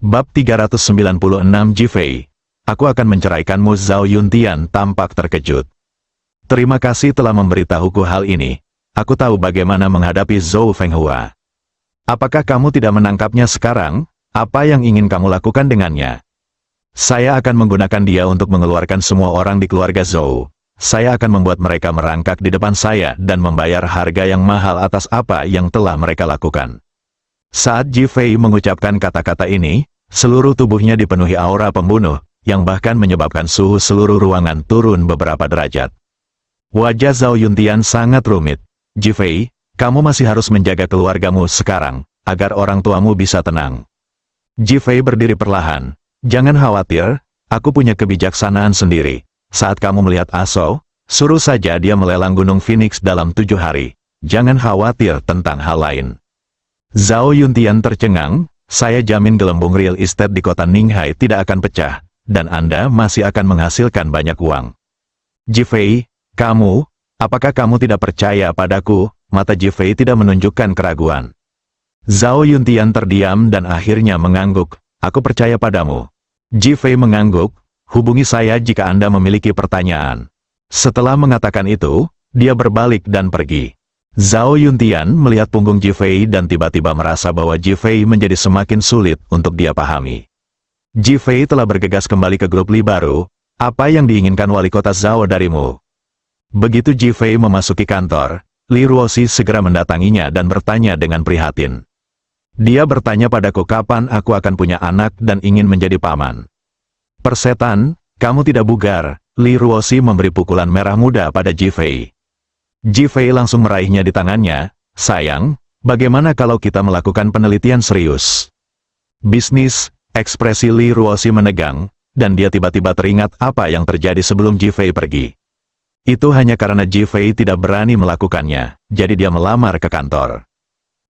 Bab 396 Jifei. Aku akan menceraikanmu. Zhao Yuntian tampak terkejut. Terima kasih telah memberitahuku hal ini. Aku tahu bagaimana menghadapi Zhou Fenghua. Apakah kamu tidak menangkapnya sekarang? Apa yang ingin kamu lakukan dengannya? Saya akan menggunakan dia untuk mengeluarkan semua orang di keluarga Zhou. Saya akan membuat mereka merangkak di depan saya dan membayar harga yang mahal atas apa yang telah mereka lakukan. Saat Jifei mengucapkan kata-kata ini, seluruh tubuhnya dipenuhi aura pembunuh, yang bahkan menyebabkan suhu seluruh ruangan turun beberapa derajat. Wajah Zhao Yuntian sangat rumit. Jifei, kamu masih harus menjaga keluargamu sekarang, agar orang tuamu bisa tenang. Jifei berdiri perlahan. Jangan khawatir, aku punya kebijaksanaan sendiri. Saat kamu melihat Aso, suruh saja dia melelang Gunung Phoenix dalam 7 hari. Jangan khawatir tentang hal lain. Zhao Yuntian tercengang, saya jamin gelembung real estate di kota Ninghai tidak akan pecah, dan Anda masih akan menghasilkan banyak uang. Jifei, apakah kamu tidak percaya padaku? Mata Jifei tidak menunjukkan keraguan. Zhao Yuntian terdiam dan akhirnya mengangguk. Aku percaya padamu. Jifei mengangguk. Hubungi saya jika Anda memiliki pertanyaan. Setelah mengatakan itu, dia berbalik dan pergi. Zhao Yuntian melihat punggung Jifei dan tiba-tiba merasa bahwa Jifei menjadi semakin sulit untuk dia pahami. Jifei telah bergegas kembali ke grup Li baru. Apa yang diinginkan wali kota Zhao darimu? Begitu Jifei memasuki kantor, Li Ruoxi segera mendatanginya dan bertanya dengan prihatin. Dia bertanya padaku kapan aku akan punya anak dan ingin menjadi paman. Persetan, kamu tidak bugar. Li Ruoxi memberi pukulan merah muda pada Jifei. Jifei langsung meraihnya di tangannya. Sayang, bagaimana kalau kita melakukan penelitian serius? Bisnis, ekspresi Li Ruoxi menegang, dan dia tiba-tiba teringat apa yang terjadi sebelum Jifei pergi. Itu hanya karena Jifei tidak berani melakukannya, jadi dia melamar ke kantor.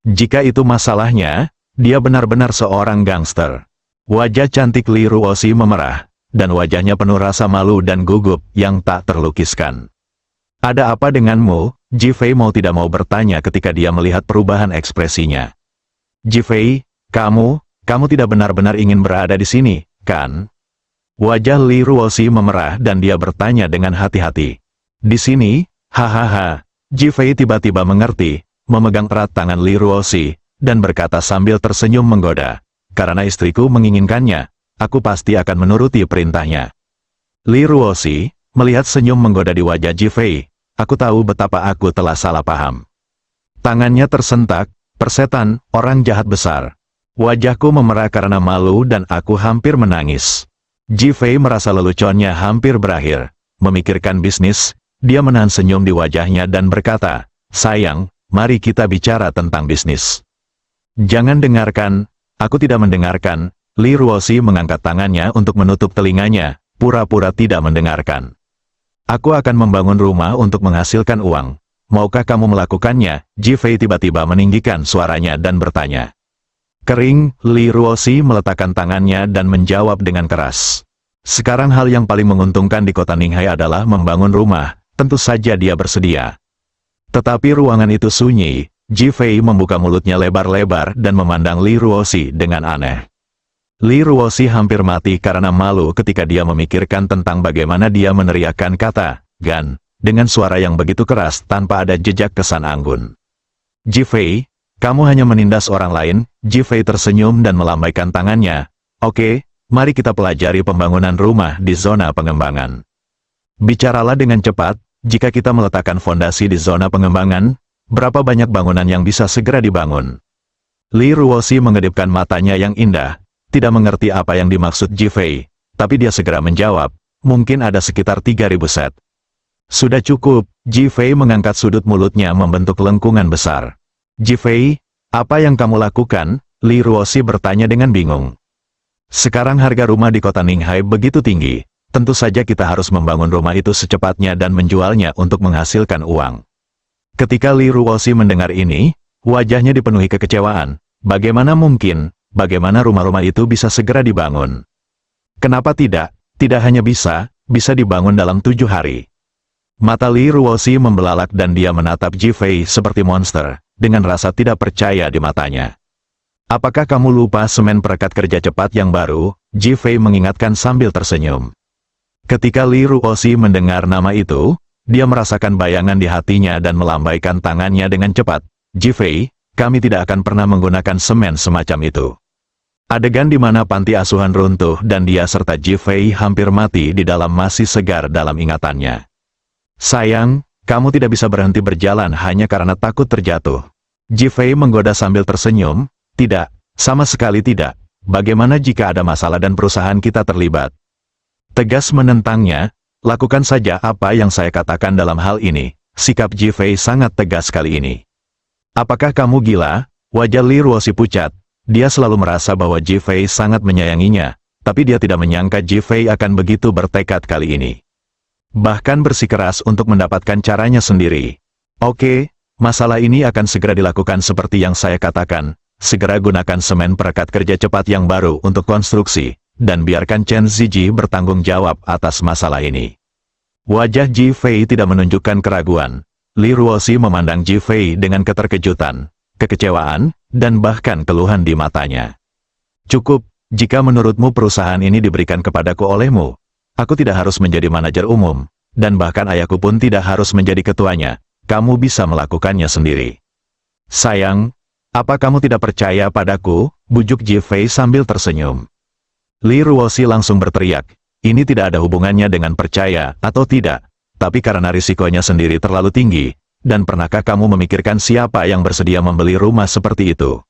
Jika itu masalahnya, dia benar-benar seorang gangster. Wajah cantik Li Ruoxi memerah, dan wajahnya penuh rasa malu dan gugup yang tak terlukiskan. Ada apa denganmu? Jifei mau tidak mau bertanya ketika dia melihat perubahan ekspresinya. Jifei, kamu tidak benar-benar ingin berada di sini, kan? Wajah Li Ruoxi memerah dan dia bertanya dengan hati-hati. Di sini, hahaha. Jifei tiba-tiba mengerti, memegang erat tangan Li Ruoxi, dan berkata sambil tersenyum menggoda. Karena istriku menginginkannya, aku pasti akan menuruti perintahnya. Li Ruoxi melihat senyum menggoda di wajah Jifei. Aku tahu betapa aku telah salah paham. Tangannya tersentak, persetan, orang jahat besar. Wajahku memerah karena malu dan aku hampir menangis. Jifei merasa leluconnya hampir berakhir. Memikirkan bisnis, dia menahan senyum di wajahnya dan berkata, sayang, mari kita bicara tentang bisnis. Jangan dengarkan, aku tidak mendengarkan. Li Ruoxi mengangkat tangannya untuk menutup telinganya, pura-pura tidak mendengarkan. Aku akan membangun rumah untuk menghasilkan uang. Maukah kamu melakukannya? Jifei tiba-tiba meninggikan suaranya dan bertanya. Kering, Li Ruoxi meletakkan tangannya dan menjawab dengan keras. Sekarang hal yang paling menguntungkan di kota Ninghai adalah membangun rumah. Tentu saja dia bersedia. Tetapi ruangan itu sunyi. Jifei membuka mulutnya lebar-lebar dan memandang Li Ruoxi dengan aneh. Li Ruoxi hampir mati karena malu ketika dia memikirkan tentang bagaimana dia meneriakkan kata, "Gan," dengan suara yang begitu keras tanpa ada jejak kesan anggun. Jifei, kamu hanya menindas orang lain. Jifei tersenyum dan melambaikan tangannya. Oke, mari kita pelajari pembangunan rumah di zona pengembangan. Bicaralah dengan cepat. Jika kita meletakkan fondasi di zona pengembangan, berapa banyak bangunan yang bisa segera dibangun? Li Ruoxi mengedipkan matanya yang indah, tidak mengerti apa yang dimaksud Jifei, tapi dia segera menjawab, mungkin ada sekitar 3.000 set. Sudah cukup. Jifei mengangkat sudut mulutnya membentuk lengkungan besar. Jifei, apa yang kamu lakukan? Li Ruoxi bertanya dengan bingung. Sekarang harga rumah di kota Ninghai begitu tinggi. Tentu saja kita harus membangun rumah itu secepatnya dan menjualnya untuk menghasilkan uang. Ketika Li Ruoxi mendengar ini, wajahnya dipenuhi kekecewaan. Bagaimana mungkin? Bagaimana rumah-rumah itu bisa segera dibangun? Kenapa tidak? Tidak hanya bisa dibangun dalam 7 hari. Mata Li Ruoxi membelalak dan dia menatap Jifei seperti monster, dengan rasa tidak percaya di matanya. Apakah kamu lupa semen perekat kerja cepat yang baru? Ji Fei mengingatkan sambil tersenyum. Ketika Li Ruoxi mendengar nama itu, dia merasakan bayangan di hatinya dan melambaikan tangannya dengan cepat. Ji Fei, kami tidak akan pernah menggunakan semen semacam itu. Adegan di mana panti asuhan runtuh dan dia serta Ji Fei hampir mati di dalam masih segar dalam ingatannya. Sayang, kamu tidak bisa berhenti berjalan hanya karena takut terjatuh. Ji Fei menggoda sambil tersenyum. Tidak, sama sekali tidak. Bagaimana jika ada masalah dan perusahaan kita terlibat? Tegas menentangnya, lakukan saja apa yang saya katakan dalam hal ini. Sikap Ji Fei sangat tegas kali ini. Apakah kamu gila? Wajah Li Ruoxi pucat. Dia selalu merasa bahwa Ji Fei sangat menyayanginya, tapi dia tidak menyangka Ji Fei akan begitu bertekad kali ini. Bahkan bersikeras untuk mendapatkan caranya sendiri. Oke, masalah ini akan segera dilakukan seperti yang saya katakan. Segera gunakan semen perekat kerja cepat yang baru untuk konstruksi, dan biarkan Chen Ziji bertanggung jawab atas masalah ini. Wajah Ji Fei tidak menunjukkan keraguan. Li Ruoxi memandang Ji Fei dengan keterkejutan, kekecewaan, dan bahkan keluhan di matanya. Cukup, jika menurutmu perusahaan ini diberikan kepadaku olehmu, aku tidak harus menjadi manajer umum, dan bahkan ayahku pun tidak harus menjadi ketuanya, kamu bisa melakukannya sendiri. Sayang, apa kamu tidak percaya padaku? Bujuk Ji Fei sambil tersenyum. Li Ruoxi langsung berteriak, ini tidak ada hubungannya dengan percaya atau tidak, tapi karena risikonya sendiri terlalu tinggi, dan pernahkah kamu memikirkan siapa yang bersedia membeli rumah seperti itu?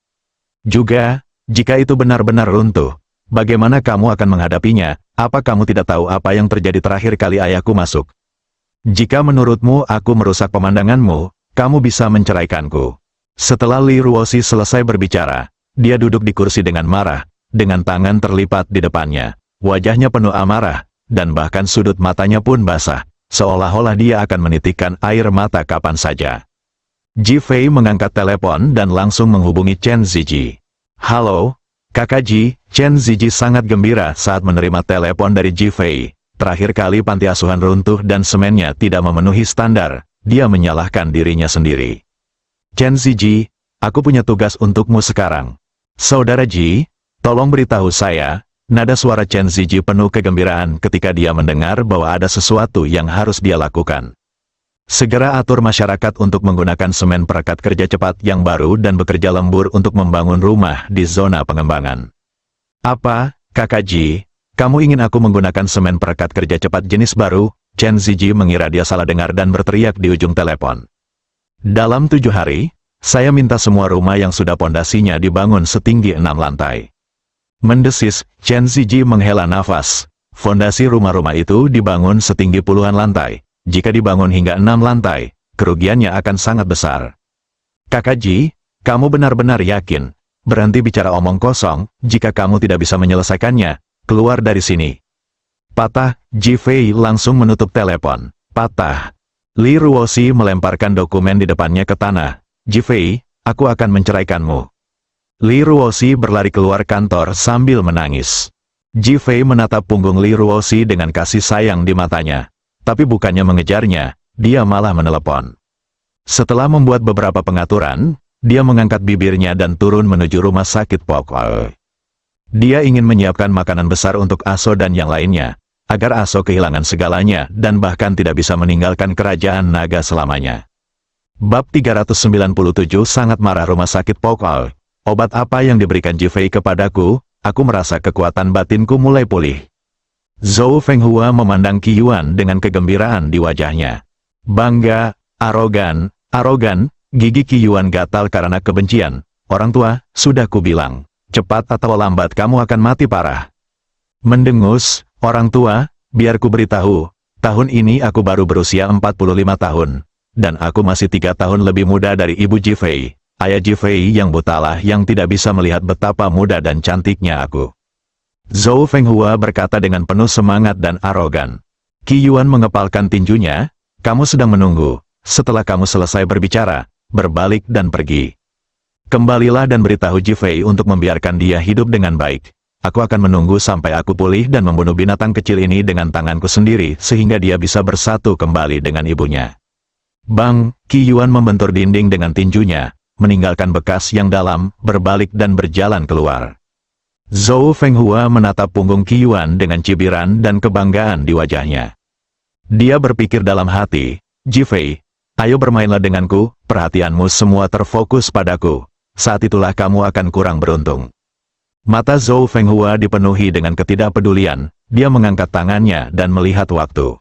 Juga, jika itu benar-benar runtuh, bagaimana kamu akan menghadapinya? Apa kamu tidak tahu apa yang terjadi terakhir kali ayahku masuk? Jika menurutmu aku merusak pemandanganmu, kamu bisa menceraikanku. Setelah Li Ruoxi selesai berbicara, dia duduk di kursi dengan marah, dengan tangan terlipat di depannya. Wajahnya penuh amarah, dan bahkan sudut matanya pun basah, seolah-olah dia akan menitikkan air mata kapan saja. Ji Fei mengangkat telepon dan langsung menghubungi Chen Ziji. Halo, Kakak Ji. Chen Ziji sangat gembira saat menerima telepon dari Ji Fei. Terakhir kali panti asuhan runtuh dan semennya tidak memenuhi standar, dia menyalahkan dirinya sendiri. Chen Ziji, aku punya tugas untukmu sekarang. Saudara Ji, tolong beritahu saya. Nada suara Chen Ziji penuh kegembiraan ketika dia mendengar bahwa ada sesuatu yang harus dia lakukan. Segera atur masyarakat untuk menggunakan semen perekat kerja cepat yang baru dan bekerja lembur untuk membangun rumah di zona pengembangan. Apa, Kakak Ji? Kamu ingin aku menggunakan semen perekat kerja cepat jenis baru? Chen Ziji mengira dia salah dengar dan berteriak di ujung telepon. Dalam 7 hari, saya minta semua rumah yang sudah pondasinya dibangun setinggi 6 lantai. Mendesis, Chen Ziji menghela nafas. Fondasi rumah-rumah itu dibangun setinggi puluhan lantai. Jika dibangun hingga 6 lantai, kerugiannya akan sangat besar. Kakak Ji, kamu benar-benar yakin? Berhenti bicara omong kosong, jika kamu tidak bisa menyelesaikannya, keluar dari sini. Patah, Ji Fei langsung menutup telepon. Patah. Li Ruoxi melemparkan dokumen di depannya ke tanah. Ji Fei, aku akan menceraikanmu. Li Ruoxi berlari keluar kantor sambil menangis. Ji Fei menatap punggung Li Ruoxi dengan kasih sayang di matanya. Tapi bukannya mengejarnya, dia malah menelepon. Setelah membuat beberapa pengaturan, dia mengangkat bibirnya dan turun menuju rumah sakit pokok. Dia ingin menyiapkan makanan besar untuk Aso dan yang lainnya, agar Aso kehilangan segalanya dan bahkan tidak bisa meninggalkan kerajaan naga selamanya. Bab 397 sangat marah rumah sakit pokok. Obat apa yang diberikan Ji Fei kepadaku? Aku merasa kekuatan batinku mulai pulih. Zhou Fenghua memandang Qi Yuan dengan kegembiraan di wajahnya. Bangga, arogan, gigi Qi Yuan gatal karena kebencian. Orang tua, sudah kubilang, cepat atau lambat kamu akan mati parah. Mendengus, orang tua, biar ku beritahu, tahun ini aku baru berusia 45 tahun. Dan aku masih 3 tahun lebih muda dari ibu Ji Fei, ayah Ji Fei yang butalah yang tidak bisa melihat betapa muda dan cantiknya aku. Zhou Fenghua berkata dengan penuh semangat dan arogan. Qi Yuan mengepalkan tinjunya, kamu sedang menunggu, setelah kamu selesai berbicara, berbalik dan pergi. Kembalilah dan beritahu Ji Fei untuk membiarkan dia hidup dengan baik. Aku akan menunggu sampai aku pulih dan membunuh binatang kecil ini dengan tanganku sendiri sehingga dia bisa bersatu kembali dengan ibunya. Bang, Qi Yuan membentur dinding dengan tinjunya, meninggalkan bekas yang dalam, berbalik dan berjalan keluar. Zhou Fenghua menatap punggung Qi Yuan dengan cibiran dan kebanggaan di wajahnya. Dia berpikir dalam hati, Jifei, ayo bermainlah denganku, perhatianmu semua terfokus padaku. Saat itulah kamu akan kurang beruntung. Mata Zhou Fenghua dipenuhi dengan ketidakpedulian, dia mengangkat tangannya dan melihat waktu.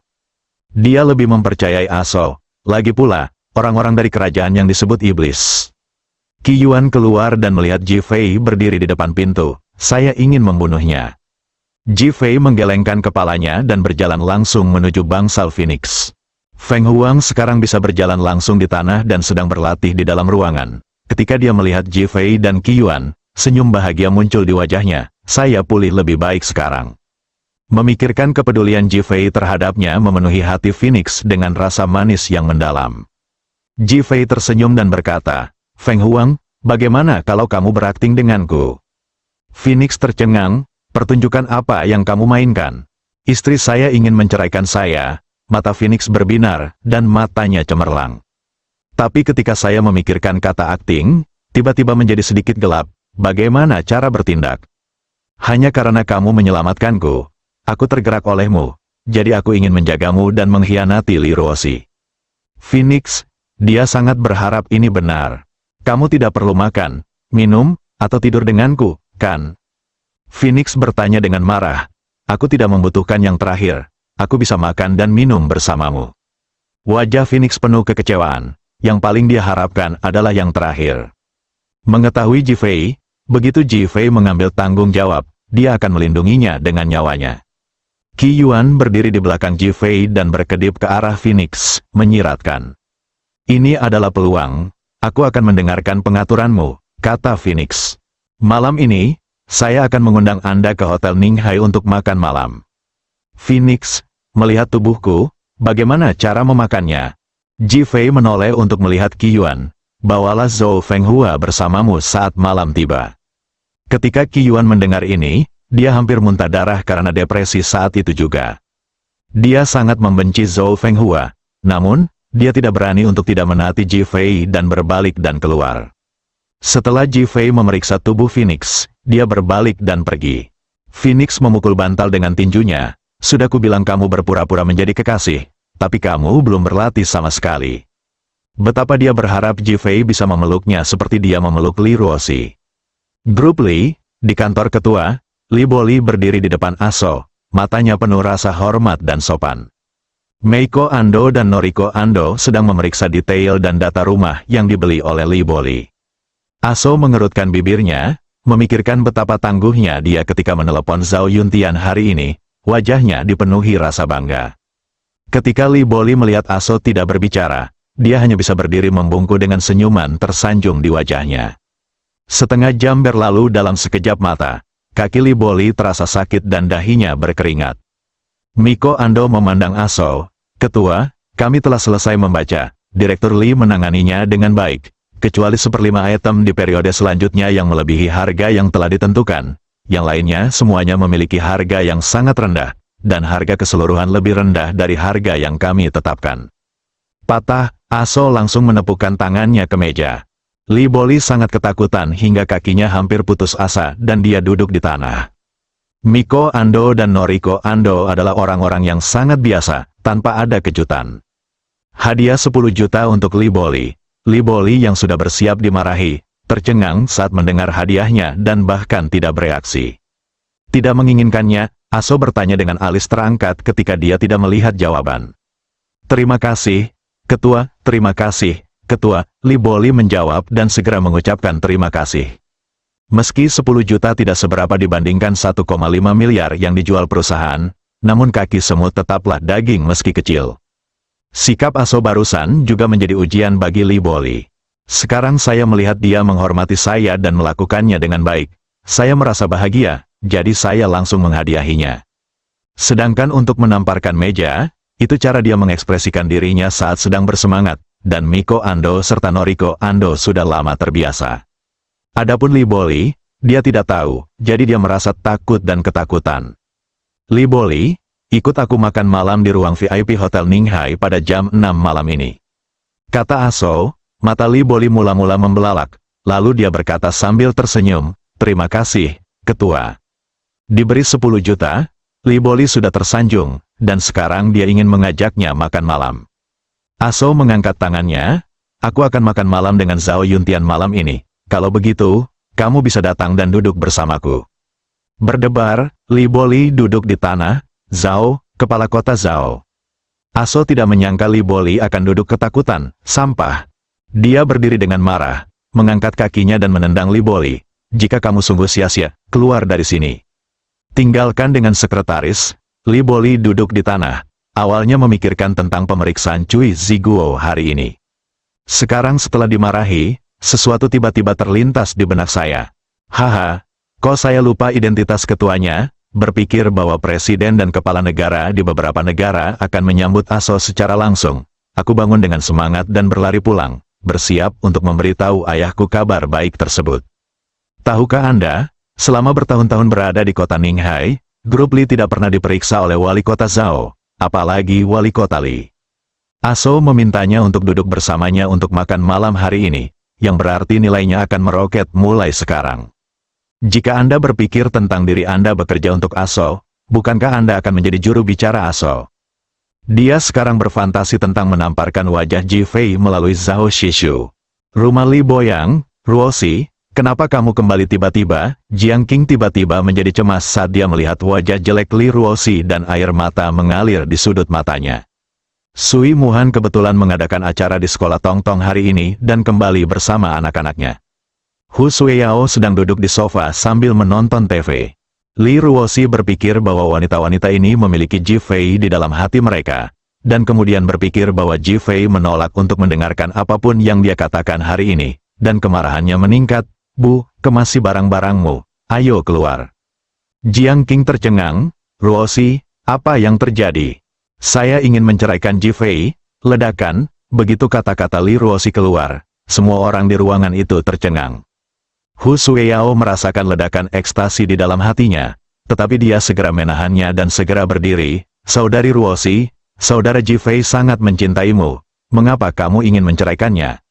Dia lebih mempercayai Aso, lagi pula, orang-orang dari kerajaan yang disebut iblis. Qi Yuan keluar dan melihat Jifei berdiri di depan pintu, saya ingin membunuhnya. Jifei menggelengkan kepalanya dan berjalan langsung menuju bangsal Phoenix. Feng Huang sekarang bisa berjalan langsung di tanah dan sedang berlatih di dalam ruangan. Ketika dia melihat Jifei dan Qi Yuan, senyum bahagia muncul di wajahnya, saya pulih lebih baik sekarang. Memikirkan kepedulian Jifei terhadapnya memenuhi hati Phoenix dengan rasa manis yang mendalam. Jifei tersenyum dan berkata, Feng Huang, bagaimana kalau kamu berakting denganku? Phoenix tercengang, pertunjukan apa yang kamu mainkan? Istri saya ingin menceraikan saya, mata Phoenix berbinar, dan matanya cemerlang. Tapi ketika saya memikirkan kata akting, tiba-tiba menjadi sedikit gelap. Bagaimana cara bertindak? Hanya karena kamu menyelamatkanku, aku tergerak olehmu, jadi aku ingin menjagamu dan mengkhianati Li Ruoxi. Phoenix, dia sangat berharap ini benar. Kamu tidak perlu makan, minum, atau tidur denganku, kan? Phoenix bertanya dengan marah, aku tidak membutuhkan yang terakhir, aku bisa makan dan minum bersamamu. Wajah Phoenix penuh kekecewaan, yang paling dia harapkan adalah yang terakhir. Mengetahui Jifei, begitu Jifei mengambil tanggung jawab, dia akan melindunginya dengan nyawanya. Qi Yuan berdiri di belakang Jifei dan berkedip ke arah Phoenix, menyiratkan. Ini adalah peluang, aku akan mendengarkan pengaturanmu, kata Phoenix. Malam ini, saya akan mengundang Anda ke Hotel Ninghai untuk makan malam. Phoenix, melihat tubuhku, bagaimana cara memakannya? Jifei menoleh untuk melihat Qi Yuan. Bawalah Zhou Fenghua bersamamu saat malam tiba. Ketika Qi Yuan mendengar ini, dia hampir muntah darah karena depresi saat itu juga. Dia sangat membenci Zhou Fenghua, namun, dia tidak berani untuk tidak menaati Jifei dan berbalik dan keluar. Setelah Jifei memeriksa tubuh Phoenix, dia berbalik dan pergi. Phoenix memukul bantal dengan tinjunya, sudah kubilang kamu berpura-pura menjadi kekasih, tapi kamu belum berlatih sama sekali. Betapa dia berharap Jifei bisa memeluknya seperti dia memeluk Li Ruoxi. Grup Li, di kantor ketua, Li Boli berdiri di depan Aso, matanya penuh rasa hormat dan sopan. Meiko Ando dan Noriko Ando sedang memeriksa detail dan data rumah yang dibeli oleh Li Boli. Aso mengerutkan bibirnya, memikirkan betapa tangguhnya dia ketika menelepon Zhao Yuntian hari ini, wajahnya dipenuhi rasa bangga. Ketika Li Boli melihat Aso tidak berbicara, dia hanya bisa berdiri membungkuk dengan senyuman tersanjung di wajahnya. Setengah jam berlalu dalam sekejap mata, kaki Li Boli terasa sakit dan dahinya berkeringat. Miko Ando memandang Aso, ketua, kami telah selesai membaca, Direktur Li menanganinya dengan baik, kecuali 1/5 item di periode selanjutnya yang melebihi harga yang telah ditentukan, yang lainnya semuanya memiliki harga yang sangat rendah, dan harga keseluruhan lebih rendah dari harga yang kami tetapkan. Patah, Aso langsung menepukkan tangannya ke meja. Li Boli sangat ketakutan hingga kakinya hampir putus asa dan dia duduk di tanah. Miko Ando dan Noriko Ando adalah orang-orang yang sangat biasa, tanpa ada kejutan. Hadiah 10 juta untuk Li Boli. Li Boli yang sudah bersiap dimarahi, tercengang saat mendengar hadiahnya dan bahkan tidak bereaksi. Tidak menginginkannya, Aso bertanya dengan alis terangkat ketika dia tidak melihat jawaban. Terima kasih, Ketua, terima kasih, Ketua, Li Boli menjawab dan segera mengucapkan terima kasih. Meski 10 juta tidak seberapa dibandingkan 1,5 miliar yang dijual perusahaan, namun kaki semut tetaplah daging meski kecil. Sikap Aso barusan juga menjadi ujian bagi Li Boli. Sekarang saya melihat dia menghormati saya dan melakukannya dengan baik. Saya merasa bahagia, jadi saya langsung menghadiahinya. Sedangkan untuk menamparkan meja, itu cara dia mengekspresikan dirinya saat sedang bersemangat, dan Miko Ando serta Noriko Ando sudah lama terbiasa. Adapun Li Boli, dia tidak tahu, jadi dia merasa takut dan ketakutan. Li Boli, ikut aku makan malam di ruang VIP Hotel Ninghai pada jam 6 malam ini. Kata Aso, Mata Li Boli mula-mula membelalak, lalu dia berkata sambil tersenyum, "Terima kasih, Ketua." Diberi 10 juta, Li Boli sudah tersanjung, dan sekarang dia ingin mengajaknya makan malam. Aso mengangkat tangannya, "Aku akan makan malam dengan Zhao Yuntian malam ini. Kalau begitu, kamu bisa datang dan duduk bersamaku." Berdebar, Li Boli duduk di tanah. "Zhao, kepala kota Zhao." Aso tidak menyangka Li Boli akan duduk ketakutan, sampah. Dia berdiri dengan marah, mengangkat kakinya dan menendang Li Boli. "Jika kamu sungguh sia-sia, keluar dari sini." Tinggalkan dengan sekretaris, Li Boli duduk di tanah. Awalnya memikirkan tentang pemeriksaan Cui Ziguo hari ini. Sekarang setelah dimarahi, sesuatu tiba-tiba terlintas di benak saya. "Haha, kok saya lupa identitas ketuanya?" Berpikir bahwa presiden dan kepala negara di beberapa negara akan menyambut Aso secara langsung. Aku bangun dengan semangat dan berlari pulang, bersiap untuk memberitahu ayahku kabar baik tersebut. Tahukah Anda, selama bertahun-tahun berada di kota Ninghai, grup Li tidak pernah diperiksa oleh wali kota Zhao, apalagi wali kota Li. Aso memintanya untuk duduk bersamanya untuk makan malam hari ini, yang berarti nilainya akan meroket mulai sekarang. Jika Anda berpikir tentang diri Anda bekerja untuk Aso, bukankah Anda akan menjadi juru bicara Aso? Dia sekarang berfantasi tentang menamparkan wajah Ji Fei melalui Zhao Shishu. Rumah Li Boyang, "Ruosi, kenapa kamu kembali tiba-tiba?" Jiang Qing tiba-tiba menjadi cemas saat dia melihat wajah jelek Li Ruosi dan air mata mengalir di sudut matanya. Sui Muhan kebetulan mengadakan acara di sekolah Tong Tong hari ini dan kembali bersama anak-anaknya. Hu Suiyao sedang duduk di sofa sambil menonton TV. Li Ruosi berpikir bahwa wanita-wanita ini memiliki Ji Fei di dalam hati mereka, dan kemudian berpikir bahwa Ji Fei menolak untuk mendengarkan apapun yang dia katakan hari ini, dan kemarahannya meningkat. "Bu, kemasi barang-barangmu, ayo keluar." Jiang Qing tercengang. "Ruosi, apa yang terjadi?" "Saya ingin menceraikan Ji Fei." Ledakan, begitu kata-kata Li Ruosi keluar, semua orang di ruangan itu tercengang. Hu Suiyao merasakan ledakan ekstasi di dalam hatinya, tetapi dia segera menahannya dan segera berdiri. "Saudari Ruosi, saudara Ji Fei sangat mencintaimu. Mengapa kamu ingin menceraikannya?"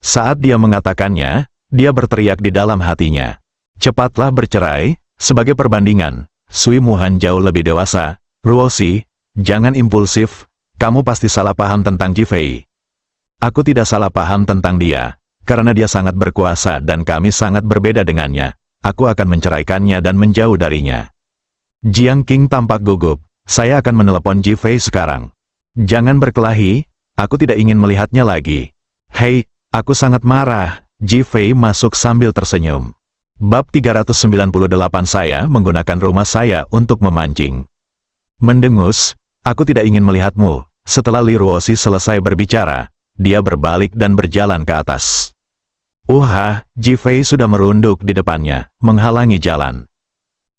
Saat dia mengatakannya, dia berteriak di dalam hatinya, "Cepatlah bercerai." Sebagai perbandingan, Sui Muhan jauh lebih dewasa. "Ruosi, jangan impulsif, kamu pasti salah paham tentang Ji Fei." "Aku tidak salah paham tentang dia. Karena dia sangat berkuasa dan kami sangat berbeda dengannya, aku akan menceraikannya dan menjauh darinya." Jiang Qing tampak gugup. "Saya akan menelepon Ji Fei sekarang." "Jangan berkelahi, aku tidak ingin melihatnya lagi." "Hei, aku sangat marah." Ji Fei masuk sambil tersenyum. Bab 398. Saya menggunakan rumah saya untuk memancing. Mendengus, "Aku tidak ingin melihatmu." Setelah Li Ruosi selesai berbicara, dia berbalik dan berjalan ke atas. Ji Fei sudah merunduk di depannya, menghalangi jalan.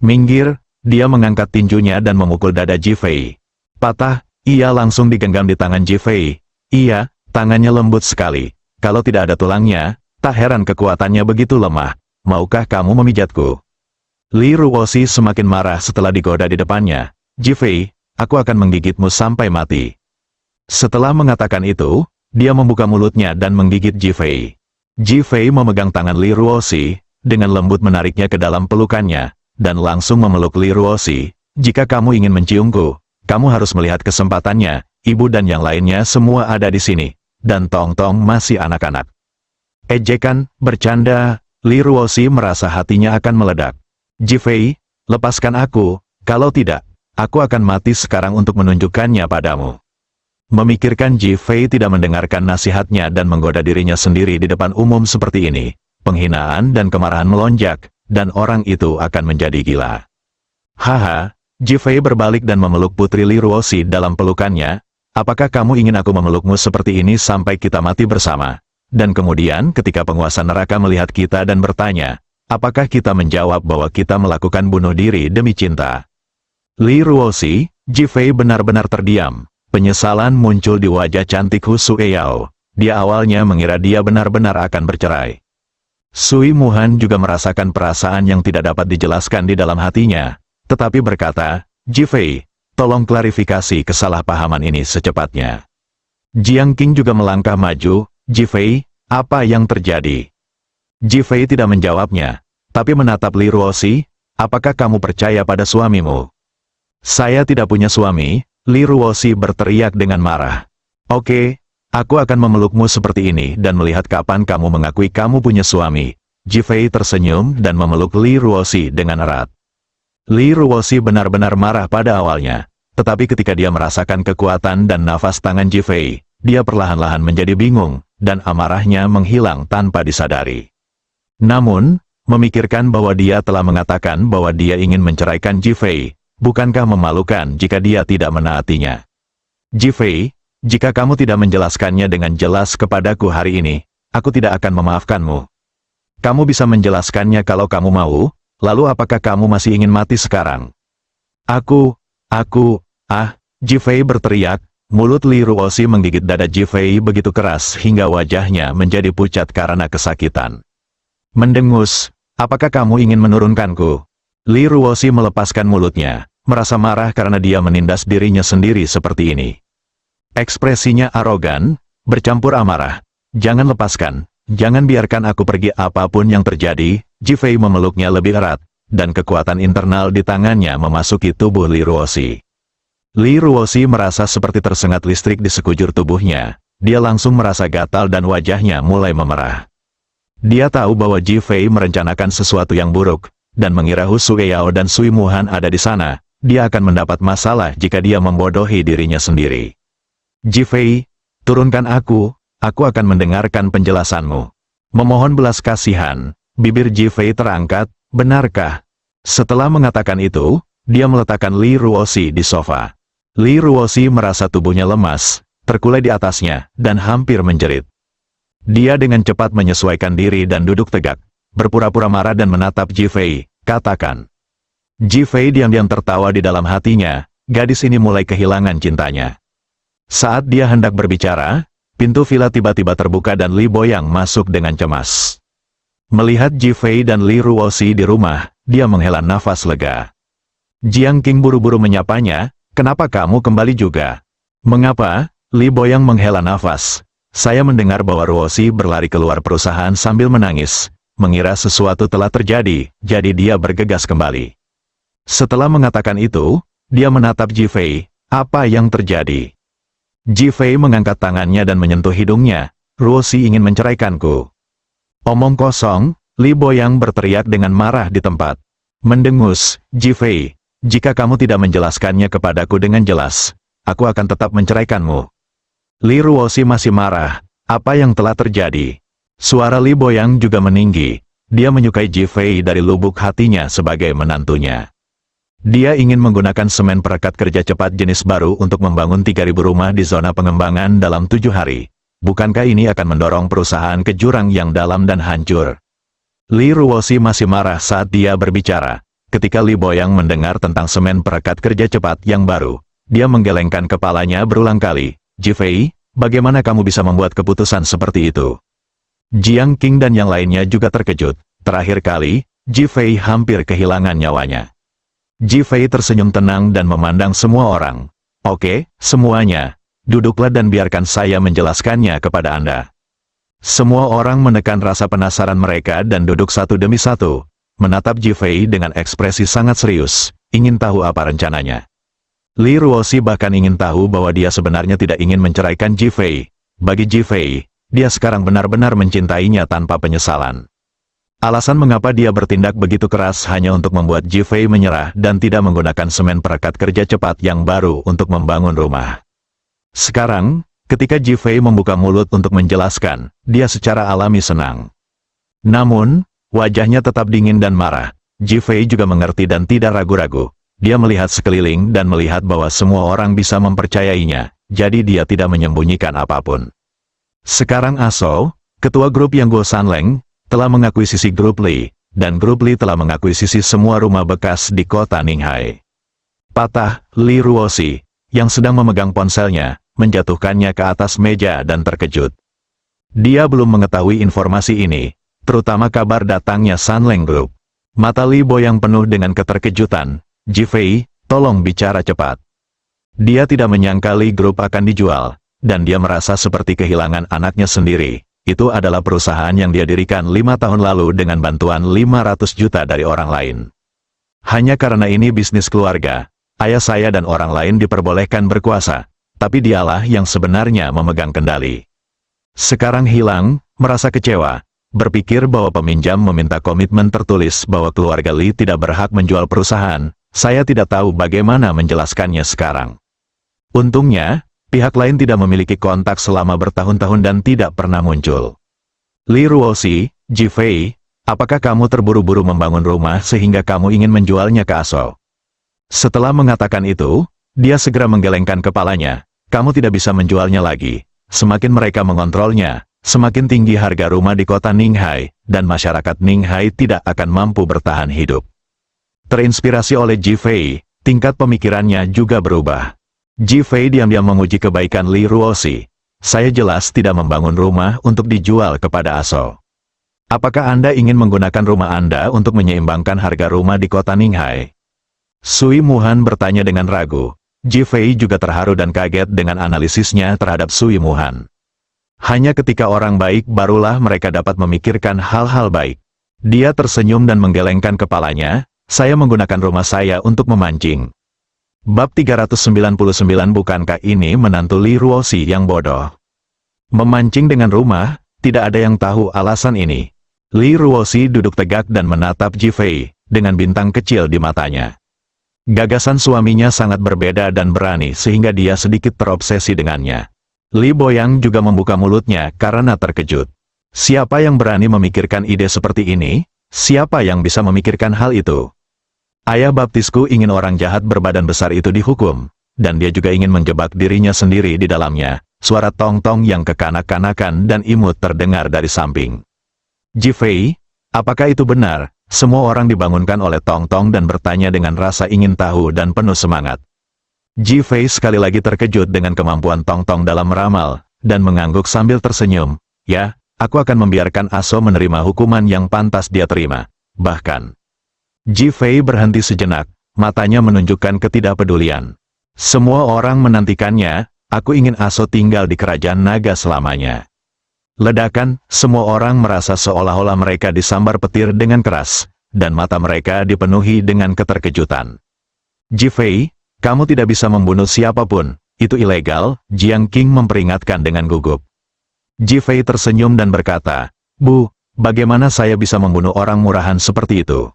"Minggir!" Dia mengangkat tinjunya dan memukul dada Ji Fei. Patah, ia langsung digenggam di tangan Ji Fei. Iya, tangannya lembut sekali. Kalau tidak ada tulangnya, tak heran kekuatannya begitu lemah. "Maukah kamu memijatku?" Li Ruosi semakin marah setelah digoda di depannya. "Ji Fei, aku akan menggigitmu sampai mati." Setelah mengatakan itu, dia membuka mulutnya dan menggigit Ji Fei. Ji Fei memegang tangan Li Ruosi, dengan lembut menariknya ke dalam pelukannya, dan langsung memeluk Li Ruosi. "Jika kamu ingin menciumku, kamu harus melihat kesempatannya. Ibu dan yang lainnya semua ada di sini, dan Tong Tong masih anak-anak." Ejekan, bercanda, Li Ruosi merasa hatinya akan meledak. "Ji Fei, lepaskan aku, kalau tidak, aku akan mati sekarang untuk menunjukkannya padamu." Memikirkan Ji Fei tidak mendengarkan nasihatnya dan menggoda dirinya sendiri di depan umum seperti ini, penghinaan dan kemarahan melonjak, dan orang itu akan menjadi gila. "Haha," Ji Fei berbalik dan memeluk putri Li Ruosi dalam pelukannya. "Apakah kamu ingin aku memelukmu seperti ini sampai kita mati bersama?" Dan kemudian ketika penguasa neraka melihat kita dan bertanya, apakah kita menjawab bahwa kita melakukan bunuh diri demi cinta? Li Ruosi, Ji Fei benar-benar terdiam. Penyesalan muncul di wajah cantik Hu Suiyao. Dia awalnya mengira dia benar-benar akan bercerai. Sui Muhan juga merasakan perasaan yang tidak dapat dijelaskan di dalam hatinya, tetapi berkata, "Ji Fei, tolong klarifikasi kesalahpahaman ini secepatnya." Jiang Qing juga melangkah maju. "Ji Fei, Apa yang terjadi? Ji Fei tidak menjawabnya, tapi menatap Li Ruoxi. Apakah kamu percaya pada suamimu? Saya tidak punya suami, Li Ruoxi berteriak dengan marah. Oke, aku akan memelukmu seperti ini dan melihat kapan kamu mengakui kamu punya suami. Ji Fei tersenyum dan memeluk Li Ruoxi dengan erat. Li Ruoxi benar-benar marah pada awalnya, tetapi ketika dia merasakan kekuatan dan nafas tangan Ji Fei, dia perlahan-lahan menjadi bingung, dan amarahnya menghilang tanpa disadari. Namun, memikirkan bahwa dia telah mengatakan bahwa dia ingin menceraikan Ji Fei, bukankah memalukan jika dia tidak menaatinya? Ji Fei, jika kamu tidak menjelaskannya dengan jelas kepadaku hari ini, aku tidak akan memaafkanmu. Kamu bisa menjelaskannya kalau kamu mau, lalu apakah kamu masih ingin mati sekarang? Ji Fei berteriak, mulut Li Ruoxi menggigit dada Ji Fei begitu keras hingga wajahnya menjadi pucat karena kesakitan. Mendengus, apakah kamu ingin menurunkanku? Li Ruoxi melepaskan mulutnya, merasa marah karena dia menindas dirinya sendiri seperti ini. Ekspresinya arogan, bercampur amarah. Jangan lepaskan. Jangan biarkan aku pergi apapun yang terjadi. Ji Fei memeluknya lebih erat, dan kekuatan internal di tangannya memasuki tubuh Li Ruoxi. Li Ruoxi merasa seperti tersengat listrik di sekujur tubuhnya. Dia langsung merasa gatal dan wajahnya mulai memerah. Dia tahu bahwa Ji Fei merencanakan sesuatu yang buruk, dan mengira Hu Sueyao dan Sui Muhan ada di sana. Dia akan mendapat masalah jika dia membodohi dirinya sendiri. Ji Fei, turunkan aku akan mendengarkan penjelasanmu. Memohon belas kasihan, bibir Ji Fei terangkat, benarkah? Setelah mengatakan itu, dia meletakkan Li Ruoxi di sofa. Li Ruoxi merasa tubuhnya lemas, terkulai di atasnya, dan hampir menjerit. Dia dengan cepat menyesuaikan diri dan duduk tegak, berpura-pura marah dan menatap Ji Fei, katakan. Ji Fei diam-diam tertawa di dalam hatinya, gadis ini mulai kehilangan cintanya. Saat dia hendak berbicara, pintu villa tiba-tiba terbuka dan Li Boyang masuk dengan cemas. Melihat Ji Fei dan Li Ruoxi di rumah, dia menghela nafas lega. Jiang Qing buru-buru menyapanya, kenapa kamu kembali juga? Mengapa? Li Boyang menghela nafas. Saya mendengar bahwa Ruoxi berlari keluar perusahaan sambil menangis, mengira sesuatu telah terjadi, jadi dia bergegas kembali. Setelah mengatakan itu, dia menatap Ji Fei, apa yang terjadi? Ji Fei mengangkat tangannya dan menyentuh hidungnya, Ruoxi ingin menceraikanku. Omong kosong, Li Boyang berteriak dengan marah di tempat. Mendengus, Ji Fei, jika kamu tidak menjelaskannya kepadaku dengan jelas, aku akan tetap menceraikanmu. Li Ruoxi masih marah, apa yang telah terjadi? Suara Li Boyang juga meninggi, dia menyukai Ji Fei dari lubuk hatinya sebagai menantunya. Dia ingin menggunakan semen perekat kerja cepat jenis baru untuk membangun 3.000 rumah di zona pengembangan dalam 7 hari. Bukankah ini akan mendorong perusahaan ke jurang yang dalam dan hancur? Li Ruoxi masih marah saat dia berbicara. Ketika Li Boyang mendengar tentang semen perekat kerja cepat yang baru, dia menggelengkan kepalanya berulang kali. Ji Fei, bagaimana kamu bisa membuat keputusan seperti itu? Jiang Qing dan yang lainnya juga terkejut. Terakhir kali, Ji Fei hampir kehilangan nyawanya. Ji Fei tersenyum tenang dan memandang semua orang. Oke, semuanya, duduklah dan biarkan saya menjelaskannya kepada Anda. Semua orang menekan rasa penasaran mereka dan duduk satu demi satu, menatap Ji Fei dengan ekspresi sangat serius, ingin tahu apa rencananya. Li Ruoxi bahkan ingin tahu bahwa dia sebenarnya tidak ingin menceraikan Ji Fei. Bagi Ji Fei, dia sekarang benar-benar mencintainya tanpa penyesalan. Alasan mengapa dia bertindak begitu keras hanya untuk membuat Ji Fei menyerah dan tidak menggunakan semen perekat kerja cepat yang baru untuk membangun rumah. Sekarang, ketika Ji Fei membuka mulut untuk menjelaskan, dia secara alami senang. Namun, wajahnya tetap dingin dan marah. Ji Fei juga mengerti dan tidak ragu-ragu. Dia melihat sekeliling dan melihat bahwa semua orang bisa mempercayainya, jadi dia tidak menyembunyikan apapun. Sekarang Aso, ketua grup yang Go Sanleng, telah mengakuisisi grup Li, dan grup Li telah mengakuisisi semua rumah bekas di kota Ninghai. Patah, Li Ruoxi, yang sedang memegang ponselnya, menjatuhkannya ke atas meja dan terkejut. Dia belum mengetahui informasi ini, terutama kabar datangnya Sanleng Group. Mata Li Boyang penuh dengan keterkejutan. Ji Fei, tolong bicara cepat. Dia tidak menyangka Li Group akan dijual, dan dia merasa seperti kehilangan anaknya sendiri. itu adalah perusahaan yang dia dirikan 5 tahun lalu dengan bantuan 500 juta dari orang lain. Hanya karena ini bisnis keluarga, ayah saya dan orang lain diperbolehkan berkuasa, tapi dialah yang sebenarnya memegang kendali. Sekarang hilang, merasa kecewa, berpikir bahwa peminjam meminta komitmen tertulis bahwa keluarga Lee tidak berhak menjual perusahaan. Saya tidak tahu bagaimana menjelaskannya sekarang. Untungnya, pihak lain tidak memiliki kontak selama bertahun-tahun dan tidak pernah muncul. Lee Ruoshi, Ji Fei, apakah kamu terburu-buru membangun rumah sehingga kamu ingin menjualnya ke Aso? Setelah mengatakan itu, dia segera menggelengkan kepalanya. Kamu tidak bisa menjualnya lagi. Semakin mereka mengontrolnya, semakin tinggi harga rumah di kota Ninghai, dan masyarakat Ninghai tidak akan mampu bertahan hidup. Terinspirasi oleh Ji Fei, tingkat pemikirannya juga berubah. Ji Fei diam-diam memuji kebaikan Lee Ruoshi. Saya jelas tidak membangun rumah untuk dijual kepada Aso. Apakah Anda ingin menggunakan rumah Anda untuk menyeimbangkan harga rumah di kota Ninghai? Sui Muhan bertanya dengan ragu. Ji Fei juga terharu dan kaget dengan analisisnya terhadap Sui Muhan. Hanya ketika orang baik barulah mereka dapat memikirkan hal-hal baik. Dia tersenyum dan menggelengkan kepalanya. Saya menggunakan rumah saya untuk memancing. Bab 399. Bukankah ini menantu Lee Ruoshi yang bodoh? Memancing dengan rumah, tidak ada yang tahu alasan ini. Lee Ruoshi duduk tegak dan menatap Ji Fei, dengan bintang kecil di matanya. Gagasan suaminya sangat berbeda dan berani sehingga dia sedikit terobsesi dengannya. Li Boyang juga membuka mulutnya karena terkejut. Siapa yang berani memikirkan ide seperti ini? Siapa yang bisa memikirkan hal itu? Ayah baptisku ingin orang jahat berbadan besar itu dihukum, dan dia juga ingin menjebak dirinya sendiri di dalamnya. Suara tong-tong yang kekanak-kanakan dan imut terdengar dari samping. Ji Fei, apakah itu benar? Semua orang dibangunkan oleh tong-tong dan bertanya dengan rasa ingin tahu dan penuh semangat. Ji Fei sekali lagi terkejut dengan kemampuan tong-tong dalam meramal, dan mengangguk sambil tersenyum. Ya, aku akan membiarkan Aso menerima hukuman yang pantas dia terima. Bahkan, Ji Fei berhenti sejenak, matanya menunjukkan ketidakpedulian. Semua orang menantikannya, aku ingin Aso tinggal di kerajaan naga selamanya. Ledakan, semua orang merasa seolah-olah mereka disambar petir dengan keras, dan mata mereka dipenuhi dengan keterkejutan. Ji Fei, kamu tidak bisa membunuh siapapun, itu ilegal, Jiang Qing memperingatkan dengan gugup. Ji Fei tersenyum dan berkata, Bu, bagaimana saya bisa membunuh orang murahan seperti itu?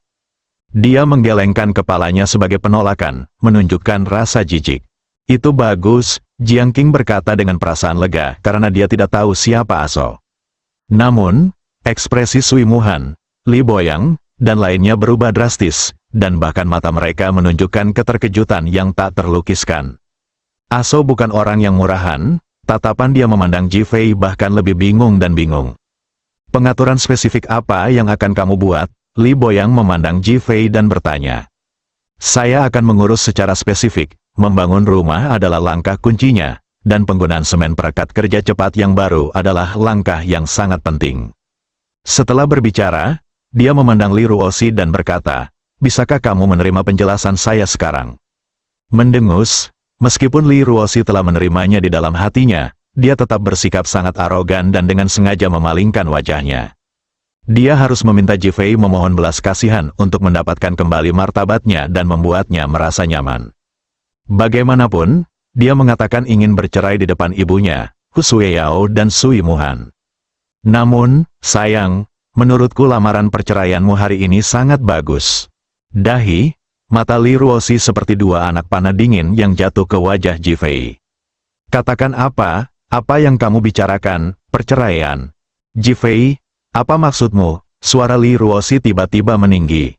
Dia menggelengkan kepalanya sebagai penolakan, menunjukkan rasa jijik. Itu bagus, Jiang Qing berkata dengan perasaan lega karena dia tidak tahu siapa Aso. Namun, ekspresi Sui Muhan, Li Boyang, dan lainnya berubah drastis, dan bahkan mata mereka menunjukkan keterkejutan yang tak terlukiskan. Aso bukan orang yang murahan, tatapan dia memandang Ji Fei bahkan lebih bingung dan bingung. Pengaturan spesifik apa yang akan kamu buat? Li Boyang memandang Ji Fei dan bertanya. Saya akan mengurus secara spesifik. Membangun rumah adalah langkah kuncinya, dan penggunaan semen perekat kerja cepat yang baru adalah langkah yang sangat penting. Setelah berbicara, dia memandang Lee Ruoshi dan berkata, bisakah kamu menerima penjelasan saya sekarang? Mendengus, meskipun Lee Ruoshi telah menerimanya di dalam hatinya, dia tetap bersikap sangat arogan dan dengan sengaja memalingkan wajahnya. Dia harus meminta Ji Fei memohon belas kasihan untuk mendapatkan kembali martabatnya dan membuatnya merasa nyaman. Bagaimanapun, dia mengatakan ingin bercerai di depan ibunya, Hu Sueyao dan Sui Muhan. Namun, sayang, menurutku lamaran perceraianmu hari ini sangat bagus. Dahi, mata Lee Ruoshi seperti dua anak panah dingin yang jatuh ke wajah Ji Fei. Katakan apa yang kamu bicarakan, perceraian? Ji Fei, apa maksudmu? Suara Lee Ruoshi tiba-tiba meninggi.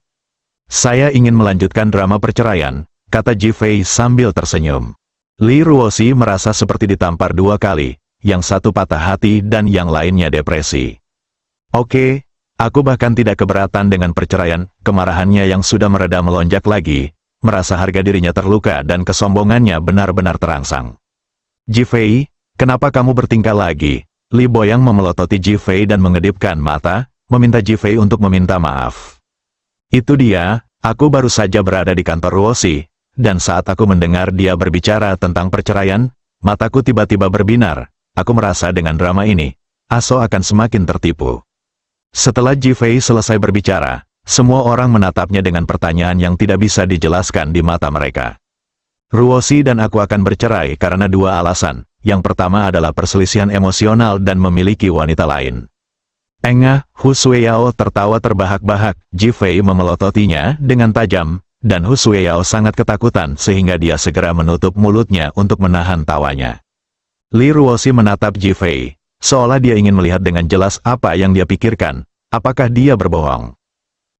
Saya ingin melanjutkan drama perceraian, kata Ji Fei sambil tersenyum. Lee Ruoshi merasa seperti ditampar dua kali, yang satu patah hati dan yang lainnya depresi. Oke, aku bahkan tidak keberatan dengan perceraian, kemarahannya yang sudah mereda melonjak lagi, merasa harga dirinya terluka dan kesombongannya benar-benar terangsang. Ji Fei, kenapa kamu bertingkah lagi? Li Boyang memelototi Ji Fei dan mengedipkan mata, meminta Ji Fei untuk meminta maaf. Itu dia, aku baru saja berada di kantor Ruoshi. Dan saat aku mendengar dia berbicara tentang perceraian, mataku tiba-tiba berbinar. Aku merasa dengan drama ini, Aso akan semakin tertipu. Setelah Jifei selesai berbicara, semua orang menatapnya dengan pertanyaan yang tidak bisa dijelaskan di mata mereka. Ruoshi dan aku akan bercerai karena dua alasan. Yang pertama adalah perselisihan emosional dan memiliki wanita lain. Engah, Hu Sueyao tertawa terbahak-bahak. Jifei memelototinya dengan tajam, dan Hu Sueyao sangat ketakutan sehingga dia segera menutup mulutnya untuk menahan tawanya. Li Ruoshi menatap Jifei, seolah dia ingin melihat dengan jelas apa yang dia pikirkan. Apakah dia berbohong?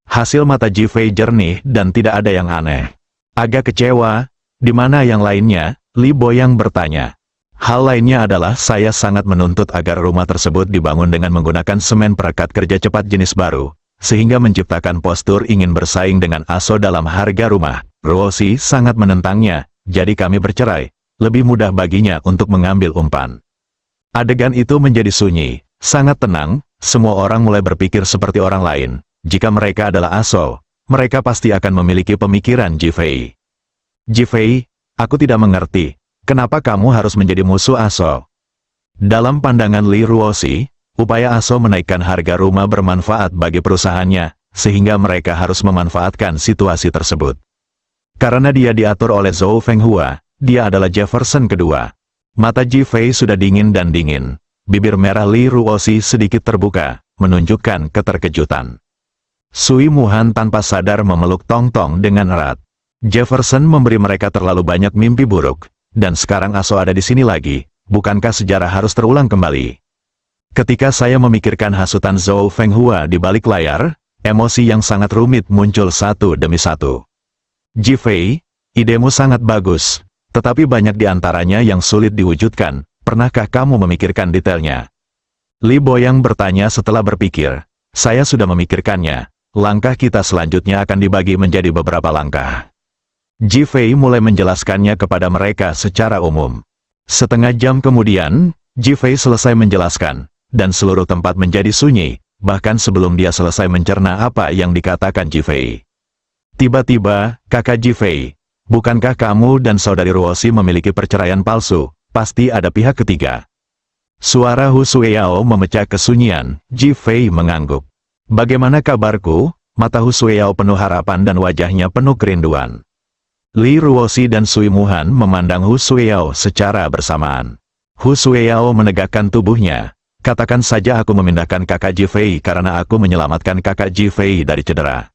Hasil mata Jifei jernih dan tidak ada yang aneh. Agak kecewa. Di mana yang lainnya? Li Boyang bertanya. Hal lainnya adalah saya sangat menuntut agar rumah tersebut dibangun dengan menggunakan semen perekat kerja cepat jenis baru, sehingga menciptakan postur ingin bersaing dengan Aso dalam harga rumah. Ruoshi sangat menentangnya, jadi kami bercerai. Lebih mudah baginya untuk mengambil umpan. Adegan itu menjadi sunyi, sangat tenang, semua orang mulai berpikir seperti orang lain. Jika mereka adalah Aso, mereka pasti akan memiliki pemikiran Jifei. Jifei, aku tidak mengerti, kenapa kamu harus menjadi musuh Aso? Dalam pandangan Li Ruoshi, upaya Aso menaikkan harga rumah bermanfaat bagi perusahaannya, sehingga mereka harus memanfaatkan situasi tersebut. Karena dia diatur oleh Zhou Fenghua, dia adalah Jefferson kedua. Mata Jifei sudah dingin dan dingin. Bibir merah Li Ruoshi sedikit terbuka, menunjukkan keterkejutan. Sui Muhan tanpa sadar memeluk Tong Tong dengan erat. Jefferson memberi mereka terlalu banyak mimpi buruk, dan sekarang Aso ada di sini lagi, bukankah sejarah harus terulang kembali? Ketika saya memikirkan hasutan Zhou Fenghua di balik layar, emosi yang sangat rumit muncul satu demi satu. Jifei, idemu sangat bagus, tetapi banyak di antaranya yang sulit diwujudkan, pernahkah kamu memikirkan detailnya? Li Boyang bertanya setelah berpikir, saya sudah memikirkannya, langkah kita selanjutnya akan dibagi menjadi beberapa langkah. Jifei mulai menjelaskannya kepada mereka secara umum. Setengah jam kemudian, Jifei selesai menjelaskan, dan seluruh tempat menjadi sunyi, bahkan sebelum dia selesai mencerna apa yang dikatakan Jifei. Tiba-tiba, kakak Jifei, bukankah kamu dan saudari Ruoshi memiliki perceraian palsu? Pasti ada pihak ketiga. Suara Hu Sueyao memecah kesunyian. Jifei mengangguk. Bagaimana kabarku? Mata Hu Sueyao penuh harapan dan wajahnya penuh kerinduan. Li Ruoshi dan Sui Muhan memandang Hu Sueyao secara bersamaan. Hu Sueyao menegakkan tubuhnya. Katakan saja aku memindahkan kakak Jifei karena aku menyelamatkan kakak Jifei dari cedera.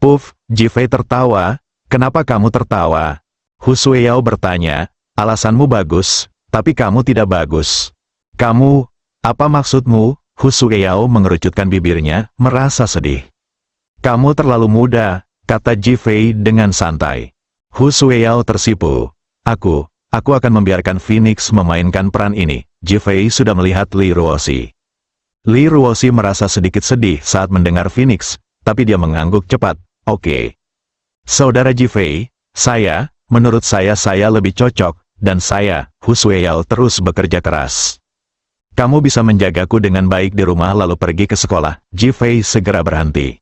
Puff, Jifei tertawa. Kenapa kamu tertawa? Hu Sueyao bertanya, alasanmu bagus, tapi kamu tidak bagus. Kamu, apa maksudmu? Hu Sueyao mengerucutkan bibirnya, merasa sedih. Kamu terlalu muda, kata Jifei dengan santai. Hu Sueyao tersipu. Aku akan membiarkan Phoenix memainkan peran ini. Jifei sudah melihat Li Ruoshi. Li Ruoshi merasa sedikit sedih saat mendengar Phoenix, tapi dia mengangguk cepat. Oke. Saudara Jifei, menurut saya lebih cocok, dan saya, Hu Sueyao terus bekerja keras. Kamu bisa menjagaku dengan baik di rumah lalu pergi ke sekolah. Jifei segera berhenti.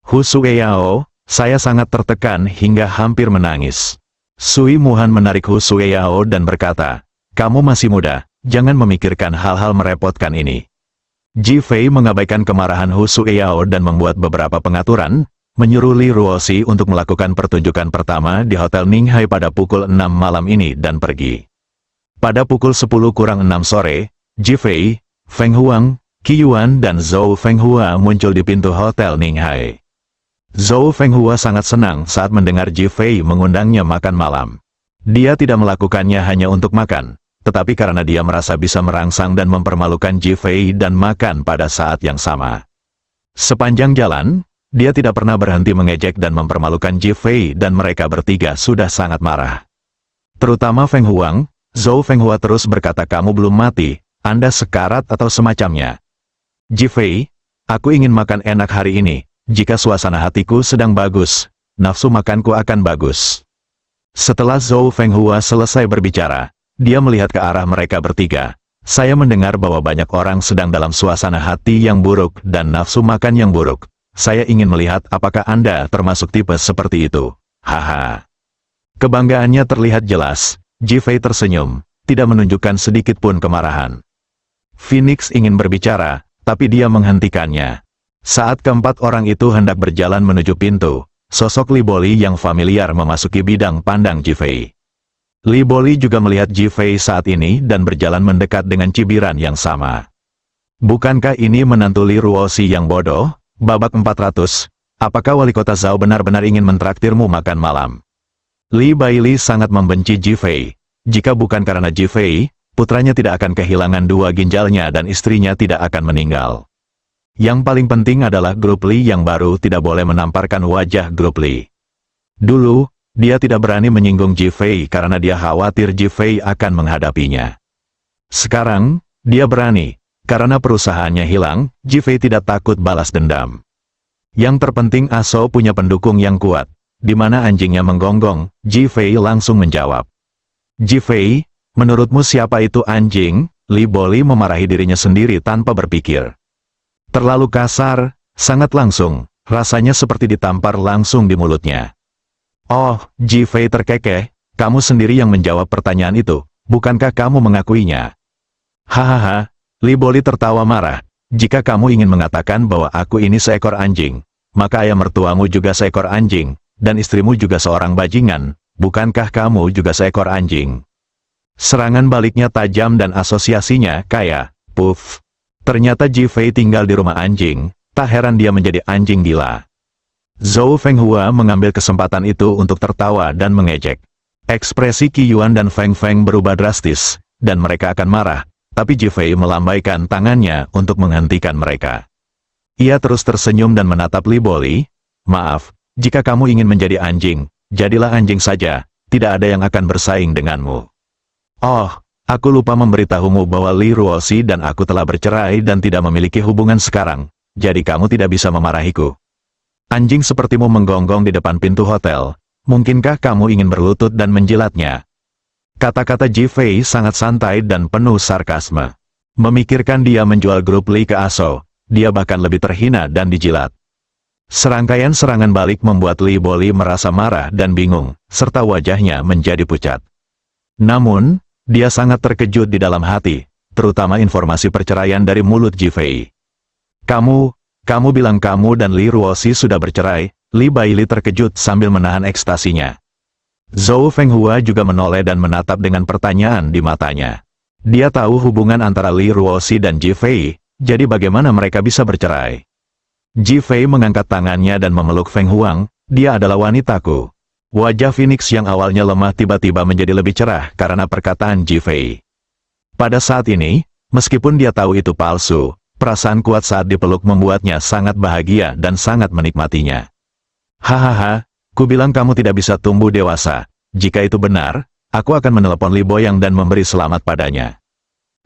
Hu Sueyao, saya sangat tertekan hingga hampir menangis. Sui Muhan menarik Hu Sueyao dan berkata, kamu masih muda, jangan memikirkan hal-hal merepotkan ini. Jifei mengabaikan kemarahan Hu Sueyao dan membuat beberapa pengaturan, menyuruh Li Ruoshi untuk melakukan pertunjukan pertama di Hotel Ninghai pada pukul 6 malam ini dan pergi. Pada pukul 10:06 sore, Jifei, Feng Huang, Qi Yuan dan Zhou Fenghua muncul di pintu Hotel Ninghai. Zhou Fenghua sangat senang saat mendengar Jifei mengundangnya makan malam. Dia tidak melakukannya hanya untuk makan, tetapi karena dia merasa bisa merangsang dan mempermalukan Jifei dan makan pada saat yang sama. Sepanjang jalan, dia tidak pernah berhenti mengejek dan mempermalukan Jifei dan mereka bertiga sudah sangat marah. Terutama Feng Huang, Zhou Fenghua terus berkata kamu belum mati, Anda sekarat atau semacamnya. Jifei, aku ingin makan enak hari ini. Jika suasana hatiku sedang bagus, nafsu makanku akan bagus. Setelah Zhou Fenghua selesai berbicara, dia melihat ke arah mereka bertiga. Saya mendengar bahwa banyak orang sedang dalam suasana hati yang buruk dan nafsu makan yang buruk. Saya ingin melihat apakah Anda termasuk tipe seperti itu. Haha. Kebanggaannya terlihat jelas. Jifei tersenyum, tidak menunjukkan sedikit pun kemarahan. Phoenix ingin berbicara, tapi dia menghentikannya. Saat keempat orang itu hendak berjalan menuju pintu, sosok Li Boli yang familiar memasuki bidang pandang Jifei. Li Boli juga melihat Jifei saat ini dan berjalan mendekat dengan cibiran yang sama. Bukankah ini menantu Li Ruoxi yang bodoh? Babak 400. Apakah wali kota Zhao benar-benar ingin mentraktirmu makan malam? Li Baili sangat membenci Jifei. Jika bukan karena Jifei, putranya tidak akan kehilangan dua ginjalnya dan istrinya tidak akan meninggal. Yang paling penting adalah grup Li yang baru tidak boleh menamparkan wajah grup Li. Dulu, dia tidak berani menyinggung Jifei karena dia khawatir Jifei akan menghadapinya. Sekarang, dia berani. Karena perusahaannya hilang, Jifei tidak takut balas dendam. Yang terpenting Aso punya pendukung yang kuat. Di mana anjingnya menggonggong, Jifei langsung menjawab. Jifei, menurutmu siapa itu anjing? Li Boli memarahi dirinya sendiri tanpa berpikir. Terlalu kasar, sangat langsung, rasanya seperti ditampar langsung di mulutnya. Oh, Jifei terkekeh, kamu sendiri yang menjawab pertanyaan itu, bukankah kamu mengakuinya? Hahaha. Li Boli tertawa marah. Jika kamu ingin mengatakan bahwa aku ini seekor anjing, maka ayah mertuamu juga seekor anjing, dan istrimu juga seorang bajingan, bukankah kamu juga seekor anjing? Serangan baliknya tajam dan asosiasinya kaya, puff. Ternyata Jifei tinggal di rumah anjing, tak heran dia menjadi anjing gila. Zhou Fenghua mengambil kesempatan itu untuk tertawa dan mengejek. Ekspresi Qi Yuan dan Feng Feng berubah drastis, dan mereka akan marah. Tapi Jifei melambaikan tangannya untuk menghentikan mereka. Ia terus tersenyum dan menatap Li Boli. Maaf, jika kamu ingin menjadi anjing, jadilah anjing saja, tidak ada yang akan bersaing denganmu. Oh, aku lupa memberitahumu bahwa Li Ruoxi dan aku telah bercerai dan tidak memiliki hubungan sekarang, jadi kamu tidak bisa memarahiku. Anjing sepertimu menggonggong di depan pintu hotel, mungkinkah kamu ingin berlutut dan menjilatnya? Kata-kata Jifei sangat santai dan penuh sarkasme. Memikirkan dia menjual grup Li ke Aso, dia bahkan lebih terhina dan dijilat. Serangkaian serangan balik membuat Li Boli merasa marah dan bingung, serta wajahnya menjadi pucat. Namun, dia sangat terkejut di dalam hati, terutama informasi perceraian dari mulut Jifei. Kamu bilang kamu dan Li Ruoxi sudah bercerai? Li Baili terkejut sambil menahan ekstasinya. Zhou Fenghua juga menoleh dan menatap dengan pertanyaan di matanya. Dia tahu hubungan antara Li Ruoxi dan Jifei, jadi bagaimana mereka bisa bercerai? Jifei mengangkat tangannya dan memeluk Feng Huang, dia adalah wanitaku. Wajah Phoenix yang awalnya lemah tiba-tiba menjadi lebih cerah karena perkataan Jifei. Pada saat ini, meskipun dia tahu itu palsu, perasaan kuat saat dipeluk membuatnya sangat bahagia dan sangat menikmatinya. Hahaha. Kubilang kamu tidak bisa tumbuh dewasa. Jika itu benar, aku akan menelepon Li Boyang dan memberi selamat padanya.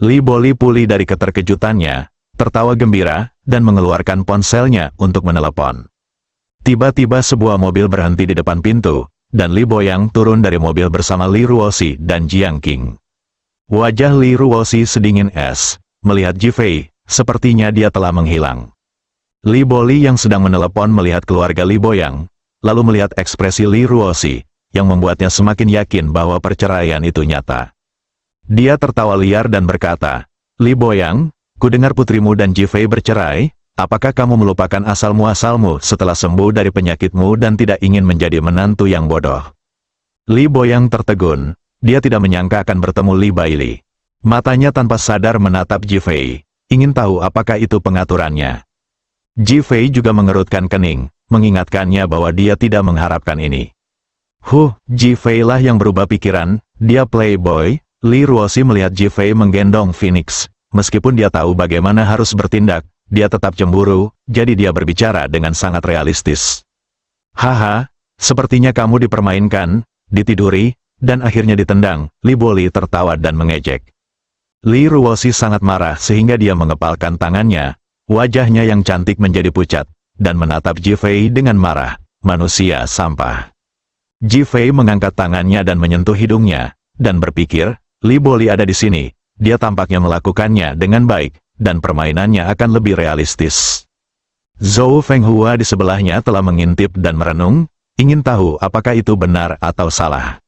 Li Boli pulih dari keterkejutannya, tertawa gembira, dan mengeluarkan ponselnya untuk menelepon. Tiba-tiba sebuah mobil berhenti di depan pintu, dan Li Boyang turun dari mobil bersama Li Ruoxi dan Jiang Qing. Wajah Li Ruoxi sedingin es, melihat Jifei, sepertinya dia telah menghilang. Li Boli yang sedang menelepon melihat keluarga Li Boyang, lalu melihat ekspresi Li Ruoxi, yang membuatnya semakin yakin bahwa perceraian itu nyata. Dia tertawa liar dan berkata, Li Boyang, kudengar putrimu dan Jifei bercerai, apakah kamu melupakan asal-muasalmu setelah sembuh dari penyakitmu dan tidak ingin menjadi menantu yang bodoh? Li Boyang tertegun, dia tidak menyangka akan bertemu Li Baili. Matanya tanpa sadar menatap Jifei, ingin tahu apakah itu pengaturannya. Jifei juga mengerutkan kening, mengingatkannya bahwa dia tidak mengharapkan ini. Jifei lah yang berubah pikiran, dia playboy. Li Ruoxi melihat Jifei menggendong Phoenix. Meskipun dia tahu bagaimana harus bertindak, dia tetap cemburu, jadi dia berbicara dengan sangat realistis. Haha, sepertinya kamu dipermainkan, ditiduri, dan akhirnya ditendang. Li Boli tertawa dan mengejek. Li Ruoxi sangat marah sehingga dia mengepalkan tangannya, wajahnya yang cantik menjadi pucat, dan menatap Jifei dengan marah, manusia sampah. Jifei mengangkat tangannya dan menyentuh hidungnya, dan berpikir, Li Boli ada di sini, dia tampaknya melakukannya dengan baik, dan permainannya akan lebih realistis. Zhou Fenghua di sebelahnya telah mengintip dan merenung, ingin tahu apakah itu benar atau salah.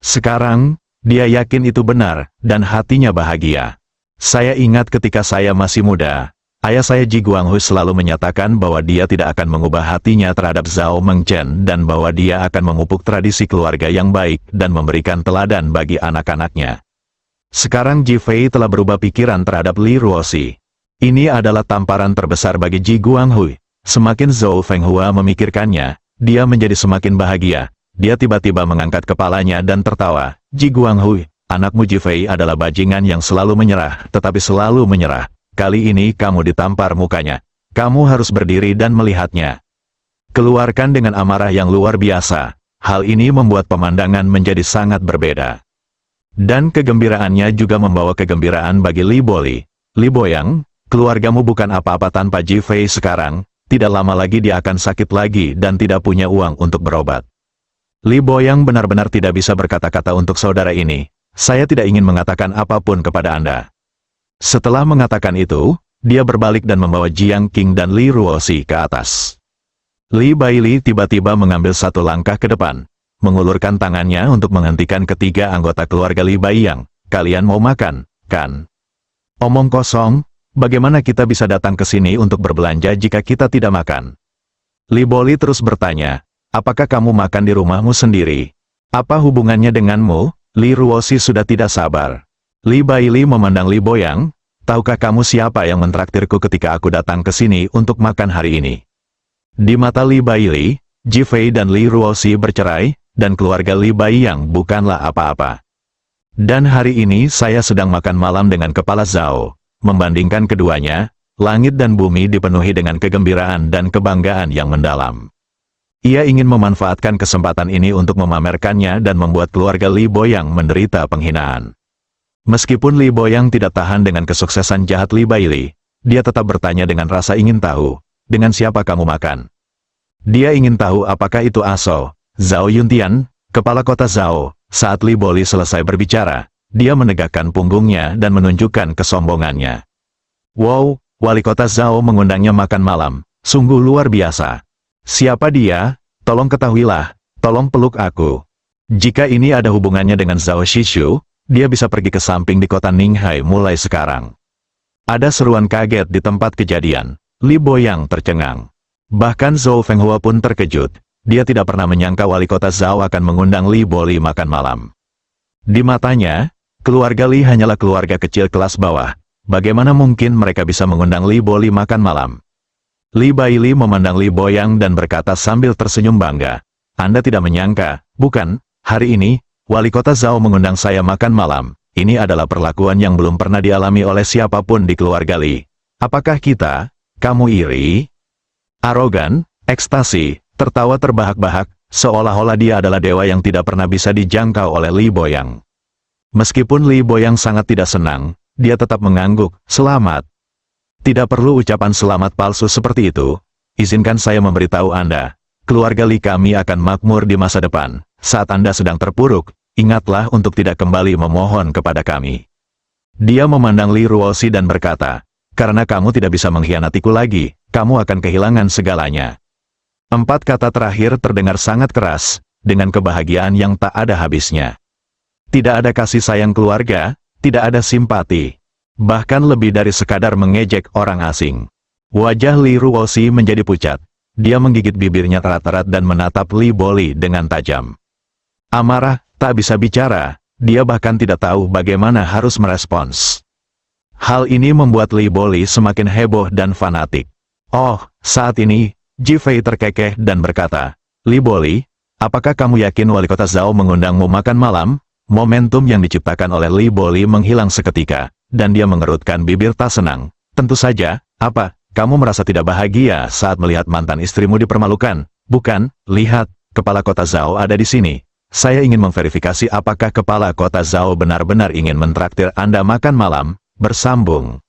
Sekarang, dia yakin itu benar, dan hatinya bahagia. Saya ingat ketika saya masih muda, ayah saya Ji Guanghu selalu menyatakan bahwa dia tidak akan mengubah hatinya terhadap Zhao Mengchen dan bahwa dia akan memupuk tradisi keluarga yang baik dan memberikan teladan bagi anak-anaknya. Sekarang Ji Fei telah berubah pikiran terhadap Li Ruoxi. Ini adalah tamparan terbesar bagi Ji Guanghu. Semakin Zhou Fenghua memikirkannya, dia menjadi semakin bahagia. Dia tiba-tiba mengangkat kepalanya dan tertawa. Ji Guanghu, anakmu Ji Fei adalah bajingan yang selalu menyerah, tetapi selalu menyerah. Kali ini kamu ditampar mukanya. Kamu harus berdiri dan melihatnya. Keluarkan dengan amarah yang luar biasa. Hal ini membuat pemandangan menjadi sangat berbeda. Dan kegembiraannya juga membawa kegembiraan bagi Li Boli. Li Boyang, keluargamu bukan apa-apa tanpa Ji Fei sekarang. Tidak lama lagi dia akan sakit lagi dan tidak punya uang untuk berobat. Li Boyang benar-benar tidak bisa berkata-kata untuk saudara ini. Saya tidak ingin mengatakan apapun kepada Anda. Setelah mengatakan itu, dia berbalik dan membawa Jiang Qing dan Li Ruoxi ke atas. Li Baili tiba-tiba mengambil satu langkah ke depan, mengulurkan tangannya untuk menghentikan ketiga anggota keluarga Li Baiyang. Kalian mau makan, kan? Omong kosong. Bagaimana kita bisa datang ke sini untuk berbelanja jika kita tidak makan? Li Boli terus bertanya, apakah kamu makan di rumahmu sendiri? Apa hubungannya denganmu? Li Ruoxi sudah tidak sabar. Li Baili memandang Li Boyang, tahukah kamu siapa yang mentraktirku ketika aku datang ke sini untuk makan hari ini? Di mata Li Baili, Ji Fei dan Li Ruoxi bercerai, dan keluarga Li Baiyang bukanlah apa-apa. Dan hari ini saya sedang makan malam dengan kepala Zhao. Membandingkan keduanya, langit dan bumi dipenuhi dengan kegembiraan dan kebanggaan yang mendalam. Ia ingin memanfaatkan kesempatan ini untuk memamerkannya dan membuat keluarga Li Boyang menderita penghinaan. Meskipun Li Boyang tidak tahan dengan kesuksesan jahat Li Baili, dia tetap bertanya dengan rasa ingin tahu, dengan siapa kamu makan? Dia ingin tahu apakah itu Aso, Zhao Yuntian, kepala kota Zhao. Saat Li Boli selesai berbicara, dia menegakkan punggungnya dan menunjukkan kesombongannya. Wow, wali kota Zhao mengundangnya makan malam, sungguh luar biasa. Siapa dia? Tolong ketahuilah, tolong peluk aku. Jika ini ada hubungannya dengan Zhao Shishu, dia bisa pergi ke samping di kota Ninghai mulai sekarang. Ada seruan kaget di tempat kejadian. Li Boyang tercengang. Bahkan Zhou Fenghua pun terkejut. Dia tidak pernah menyangka wali kota Zhao akan mengundang Li Boli makan malam. Di matanya, keluarga Li hanyalah keluarga kecil kelas bawah. Bagaimana mungkin mereka bisa mengundang Li Boli makan malam? Li Baili memandang Li Boyang dan berkata sambil tersenyum bangga. Anda tidak menyangka, bukan? Hari ini, wali kota Zhao mengundang saya makan malam. Ini adalah perlakuan yang belum pernah dialami oleh siapapun di keluarga Li. Apakah kita? Kamu iri? Arogan, ekstasi, tertawa terbahak-bahak, seolah-olah dia adalah dewa yang tidak pernah bisa dijangkau oleh Li Boyang. Meskipun Li Boyang sangat tidak senang, dia tetap mengangguk, selamat. Tidak perlu ucapan selamat palsu seperti itu. Izinkan saya memberitahu Anda, keluarga Li kami akan makmur di masa depan. Saat Anda sedang terpuruk, ingatlah untuk tidak kembali memohon kepada kami. Dia memandang Li Ruoxi dan berkata, karena kamu tidak bisa mengkhianatiku lagi, kamu akan kehilangan segalanya. 4 kata terakhir terdengar sangat keras, dengan kebahagiaan yang tak ada habisnya. Tidak ada kasih sayang keluarga, tidak ada simpati. Bahkan lebih dari sekadar mengejek orang asing. Wajah Li Ruoxi menjadi pucat. Dia menggigit bibirnya erat-erat dan menatap Li Boli dengan tajam. Amarah, tak bisa bicara, dia bahkan tidak tahu bagaimana harus merespons. Hal ini membuat Li Boli semakin heboh dan fanatik. Oh, saat ini, Ji Fei terkekeh dan berkata, Li Boli, apakah kamu yakin wali kota Zhao mengundangmu makan malam? Momentum yang diciptakan oleh Li Boli menghilang seketika, dan dia mengerutkan bibir tak senang. Tentu saja, apa, kamu merasa tidak bahagia saat melihat mantan istrimu dipermalukan? Bukan, lihat, kepala kota Zhao ada di sini. Saya ingin memverifikasi apakah kepala kota Zhao benar-benar ingin mentraktir Anda makan malam. Bersambung.